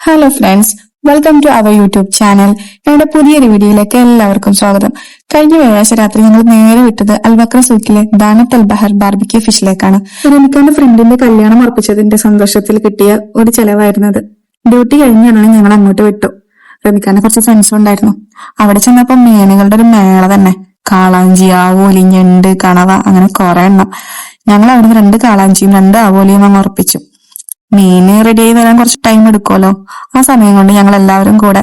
Hello friends, welcome to our YouTube channel. ഞങ്ങളുടെ പുതിയൊരു വീഡിയോയിലേക്ക് എല്ലാവർക്കും സ്വാഗതം. കഴിഞ്ഞ വ്യാഴാഴ്ച രാത്രി ഞങ്ങൾ നേരെ വിട്ടത് അൽബക്ര സൂക്കിലെ ദാനത്ത് അൽ ബഹർ ബാർബിക്യൂ ഫിഷിലേക്കാണ്. റമിക്കാന്റെ ഫ്രണ്ടിന്റെ കല്യാണം ഉറപ്പിച്ചതിന്റെ സന്തോഷത്തിൽ കിട്ടിയ ഒരു ചെലവായിരുന്നത്. ഡ്യൂട്ടി കഴിഞ്ഞാണ് ഞങ്ങൾ അങ്ങോട്ട് വിട്ടു. റമിക്കാന്റെ കുറച്ച് ഫ്രണ്ട്സും ഉണ്ടായിരുന്നു. അവിടെ ചെന്നപ്പോ മീനുകളുടെ ഒരു മേള തന്നെ. കാളാഞ്ചി, ആവോലി, ഞണ്ട്, കണവ, അങ്ങനെ കുറെ എണ്ണം. ഞങ്ങൾ അവിടുന്ന് 2 കാളാഞ്ചിയും 2 ആവോലിയും അങ്ങ് ഉറപ്പിച്ചു. മീന് റെഡി ആയി വരാൻ കുറച്ച് ടൈം എടുക്കുമല്ലോ. ആ സമയം കൊണ്ട് ഞങ്ങൾ എല്ലാവരും കൂടെ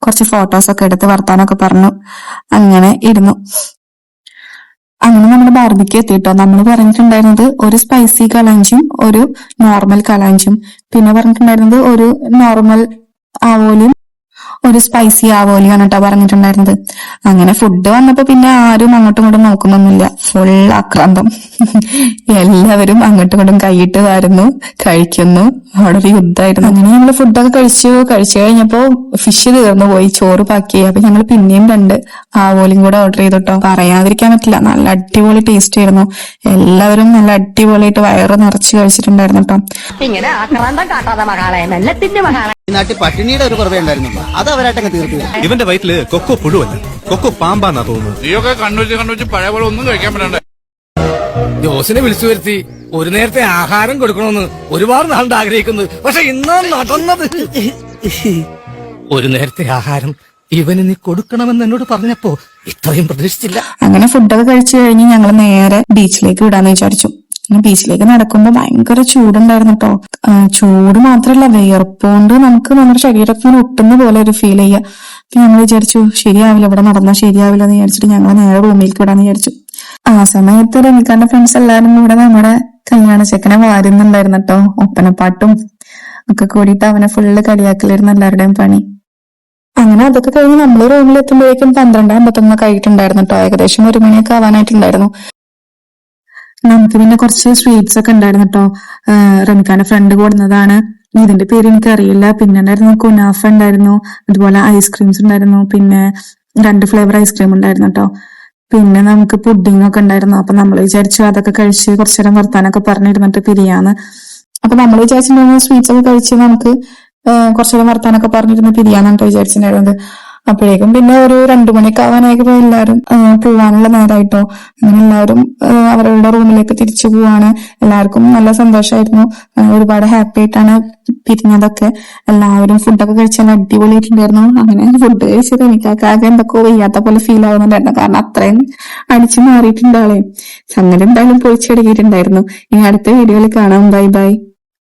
കുറച്ച് ഫോട്ടോസൊക്കെ എടുത്ത് വർത്താനൊക്കെ പറഞ്ഞു അങ്ങനെ ഇരുന്നു. അങ്ങനെ നമ്മുടെ ബാർബിക്യൂ എത്തിട്ടോ. നമ്മൾ പറഞ്ഞിട്ടുണ്ടായിരുന്നത് ഒരു സ്പൈസി കാളാഞ്ചിയും ഒരു നോർമൽ കാളാഞ്ചിയും, പിന്നെ പറഞ്ഞിട്ടുണ്ടായിരുന്നത് ഒരു നോർമൽ ആവോലിയും ഒരു സ്പൈസി ആവോലിയാണ് കേട്ടോ പറഞ്ഞിട്ടുണ്ടായിരുന്നത്. അങ്ങനെ ഫുഡ് വന്നപ്പോ പിന്നെ ആരും അങ്ങോട്ടും ഇങ്ങോട്ടും നോക്കുന്നൊന്നുമില്ല. ഫുൾ ആക്രാന്തം. എല്ലാവരും അങ്ങോട്ടും ഇങ്ങോട്ടും കൈയിട്ട് വാരുന്നു, കഴിക്കുന്നു. അവിടെ ഒരു യുദ്ധമായിരുന്നു. അങ്ങനെ ഞങ്ങള് ഫുഡൊക്കെ കഴിച്ചു കഴിഞ്ഞപ്പോ ഫിഷ് തീർന്നു പോയി, ചോറ് ബാക്കി. അപ്പൊ ഞങ്ങൾ പിന്നെയും 2 ആവോലിയും കൂടെ ഓർഡർ ചെയ്തിട്ടോ. പറയാതിരിക്കാൻ പറ്റില്ല, നല്ല അടിപൊളി ടേസ്റ്റ് ആയിരുന്നു. എല്ലാവരും നല്ല അടിപൊളിയായിട്ട് വയറ് നിറച്ച് കഴിച്ചിട്ടുണ്ടായിരുന്നു കേട്ടോ. ഇങ്ങനെ ആക്രാന്തം കാട്ടാതെ മകളെ, മെല്ലത്തിന്റെ മകളെ. ഈ നാട്ടിൽ പട്ടിണിയുടെ ഒരു കുറവുണ്ടായിരുന്നു, അത് അവരായിട്ടങ്ങ് തീർത്തു. ഇവന്റെ വയറ്റില് കൊക്കോ പുഴുവല്ല, കൊക്കോ പാമ്പാന്നാ തോന്നുന്നത്. നീയൊക്കെ കണ്ണുവെച്ച് പഴയ പോലെ ഒന്നും കഴിക്കാൻ പറ്റണ്ടേ. ജോസിനെ വിളിച്ചു വരുത്തി ഒരു നേരത്തെ ആഹാരം കൊടുക്കണമെന്ന് ഒരുപാട് നാളുണ്ട് ആഗ്രഹിക്കുന്നത്. പക്ഷെ ഇന്നാണ് നടന്നത്. ഒരു നേരത്തെ ആഹാരം ഇവന് നീ കൊടുക്കണമെന്ന് എന്നോട് പറഞ്ഞപ്പോ ഇത്രയും പ്രതീക്ഷിച്ചില്ല. അങ്ങനെ ഫുഡൊക്കെ കഴിച്ചു കഴിഞ്ഞ് ഞങ്ങൾ നേരെ ബീച്ചിലേക്ക് വിടാന്ന് വിചാരിച്ചു. ബീച്ചിലേക്ക് നടക്കുമ്പോ ഭയങ്കര ചൂടുണ്ടായിരുന്നു കേട്ടോ. ചൂട് മാത്രല്ല, വിയർപ്പോണ്ട് നമുക്ക് നമ്മുടെ ശരീരത്തിന് ഒട്ടുന്ന പോലെ ഒരു ഫീൽ ചെയ്യുക. അപ്പൊ ഞങ്ങൾ വിചാരിച്ചു ശരിയാവില്ല, ഇവിടെ നടന്നാൽ ശരിയാവില്ല എന്ന് വിചാരിച്ചിട്ട് ഞങ്ങൾ നേരെ റൂമിലേക്ക് വിടാന്ന് വിചാരിച്ചു. ആ സമയത്ത് റമിക്കാന്റെ ഫ്രണ്ട്സ് എല്ലാരും കൂടെ നമ്മുടെ കല്യാണ ചെക്കനെ വാരുന്നുണ്ടായിരുന്നു കേട്ടോ. ഒപ്പനപ്പാട്ടും ഒക്കെ കൂടിയിട്ട് അവനെ ഫുള്ള് കളിയാക്കലായിരുന്നു എല്ലാവരുടെയും പണി. അങ്ങനെ അതൊക്കെ കഴിഞ്ഞ് നമ്മൾ റൂമിൽ എത്തുമ്പോഴേക്കും 12:51 കഴിഞ്ഞിട്ടുണ്ടായിരുന്നു കേട്ടോ. ഏകദേശം 1 മണിയൊക്കെ ആവാനായിട്ടുണ്ടായിരുന്നു. നമുക്ക് പിന്നെ കുറച്ച് സ്വീറ്റ്സ് ഒക്കെ ഉണ്ടായിരുന്നു കേട്ടോ. റമിക്കാന്റെ ഫ്രണ്ട് കൊടുന്നതാണ്. ഇതിന്റെ പേര് എനിക്കറിയില്ല. പിന്നെ ഉണ്ടായിരുന്നു കുനാഫ ഉണ്ടായിരുന്നു, അതുപോലെ ഐസ്ക്രീംസ് ഉണ്ടായിരുന്നു, പിന്നെ 2 ഫ്ലേവർ ഐസ്ക്രീം ഉണ്ടായിരുന്നു കേട്ടോ. പിന്നെ നമുക്ക് പുഡിംഗ് ഒക്കെ ഉണ്ടായിരുന്നു. അപ്പൊ നമ്മൾ വിചാരിച്ചു അതൊക്കെ കഴിച്ച് കുറച്ചു നേരം വർത്താനൊക്കെ പറഞ്ഞിരുന്നിട്ട് പിരിയാന്ന്. അപ്പൊ നമ്മൾ വിചാരിച്ചിട്ടുണ്ടായിരുന്നു സ്വീറ്റ്സ് ഒക്കെ കഴിച്ച് നമുക്ക് കുറച്ചു നേരം വർത്താനൊക്കെ പറഞ്ഞിരുന്ന് പിരിയാന്നാണ് വിചാരിച്ചിട്ടുണ്ടായിരുന്നത്. അപ്പോഴേക്കും പിന്നെ ഒരു 2 മണിയൊക്കെ ആവാനായപ്പോ എല്ലാവരും പോവാനുള്ള നേരമായിട്ടോ. അങ്ങനെ എല്ലാവരും അവരുടെ റൂമിലേക്ക് തിരിച്ചു പോവാണ്. എല്ലാവർക്കും നല്ല സന്തോഷമായിരുന്നു. ഒരുപാട് ഹാപ്പി ആയിട്ടാണ് പിരിഞ്ഞതൊക്കെ. എല്ലാവരും ഫുഡൊക്കെ കഴിച്ചാൽ അടിപൊളിയായിട്ടുണ്ടായിരുന്നു. അങ്ങനെ ഫുഡ് കഴിച്ചത് എനിക്കാകെ എന്തൊക്കെ വയ്യാത്ത പോലെ ഫീൽ ആവുന്നുണ്ടായിരുന്നു. കാരണം അത്രയും അടിച്ചു മാറിയിട്ടുണ്ടാളെ. സംഗതി എന്തായാലും പോയി ചെടുക്കിയിട്ടുണ്ടായിരുന്നു. ഇനി അടുത്ത വീഡിയോയിൽ കാണാം. Bye bye.